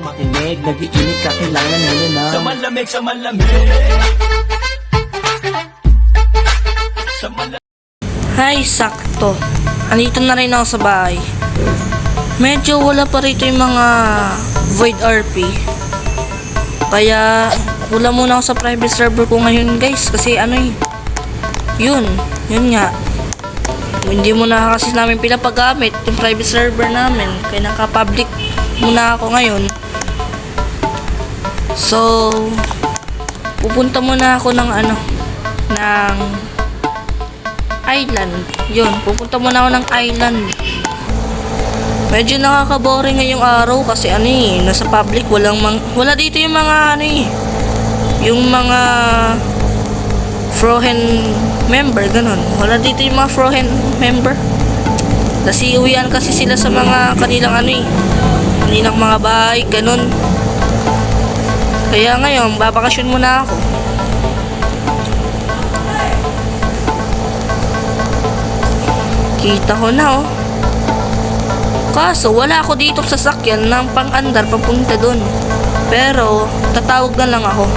makinig, nag-iinit ka, kailangan mo na. Sa malamig, sa malamig. Sa malamig. Hi, sakto. Andito na rin ako sa bahay. Medyo wala pa rito yung mga Void RP. Kaya wala muna ako sa private server ko ngayon, guys. Kasi yun nga. Hindi muna kasi namin pinapagamit yung private server namin. Kaya naka-public muna ako ngayon. So, pupunta muna ako ng island. Yun, pupunta muna ako ng island. Medyo nakaka-boring ngayong araw kasi nasa public wala dito yung mga yung mga Frohen member, ganun. Wala dito yung mga Frohen member. Kasi uwian kasi sila sa mga kanilang kanilang mga bahay, ganun. Kaya ngayon, babakasyon muna ako. Kita ko na, oh. Kaso, wala ako dito sa sasakyan ng pang-andar papunta dun. Pero, tatawag na lang ako.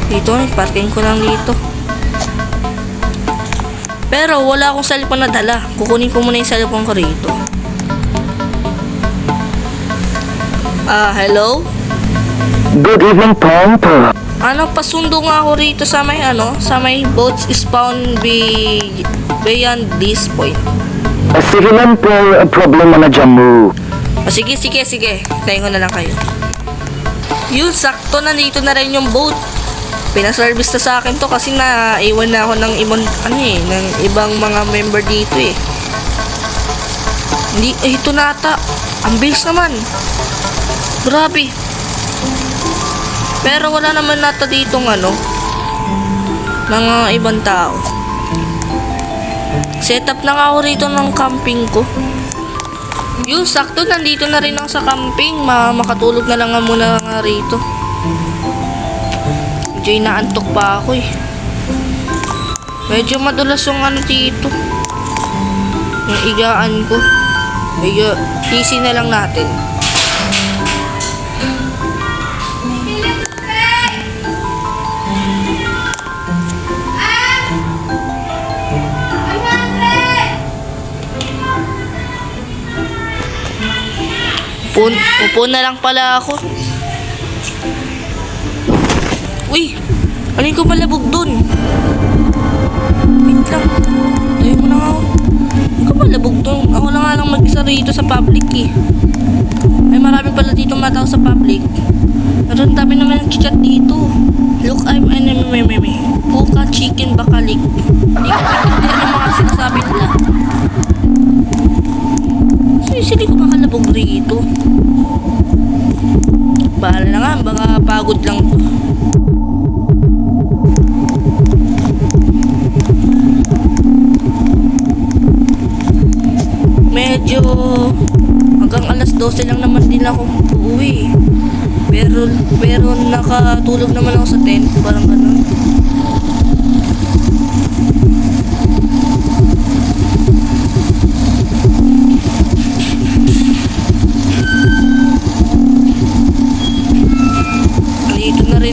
Dito, parking ko lang dito. Pero, wala akong cellphone na dala. Kukunin ko muna yung cellphone ko rito. Hello? Good evening, Tonto. Pasundo nga ako rito sa may boats spawn beyond this point. Sige lang po, problema na dyan mo. Sige. Tayo na lang kayo. Yun, sakto nandito na rin yung boat. Pinaservice na sa akin to kasi naiwan na ako ng ibang mga member dito eh. Ito na ata. Ang bilis naman. Grabe. Pero wala naman nata ditong mga ibang tao. Setup na nga ako rito ng camping ko. Yung sakto, nandito na rin ako sa camping. Makatulog na lang muna nga rito. Medyo inaantok pa ako eh. Medyo madulas yung dito. Yung igaan ko. Medyo easy na lang natin. Upo na lang pala ako. Uy! Alin ko malabog dun? Wait lang. Tayo mo na ako. Alin ko malabog dun? Ako lang nga lang mag-isa rito sa public eh. Ay marami pala dito mga tao sa public. Pero ang dami naman nag-chat dito. Look, I'm enemy. Puka, chicken, bakalik. Hindi ko maintindihan yung mga sinasabi nila. Sili ko makalabog rito. Bahala na nga, baka pagod lang to. Medyo hanggang alas 12 lang naman din ako uuwi. Pero nakatulog naman ako sa tent, parang ganun.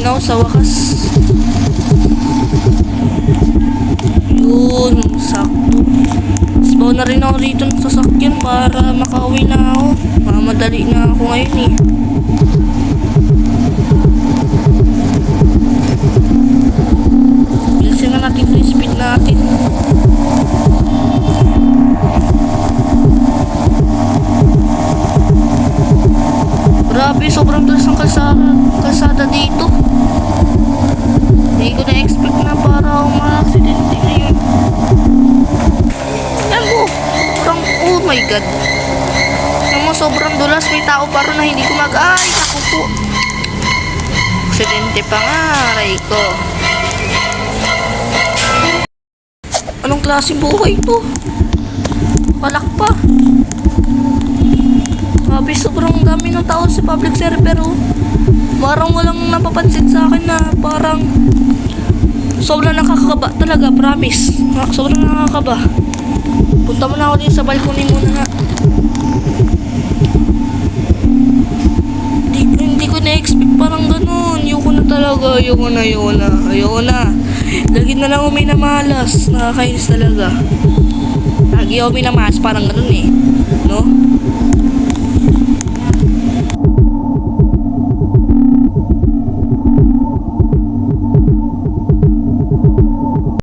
Ako sa wakas. Yun, sakto. Spawn na rin ako rito ng sasakyan para makauwi na ako. Mamadali na ako ngayon eh. Bilisin na natin yung speed natin. Grabe, sobrang tulis ng kalsada dito. Hindi ko na-expect na para akong ma-accidente ngayon. Yan mo, oh my god. Yan mo, sobrang dulas. May tao pa rin na hindi ko ay, ako po. Aksidente pa nga, aray ko. Anong klaseng buhay ito? Palak pa. Grabe, sobrang dami ng tao sa public server oh. Parang walang napapansin sa akin na parang sobrang nakakaba talaga, promise. Sobrang nakakaba. Punta mo na ako din sa balcony muna nga. talaga. Ayoko na. Lagi na lang ako minamalas. Nakakainis talaga. Lagi ako minamalas, parang ganun eh. No?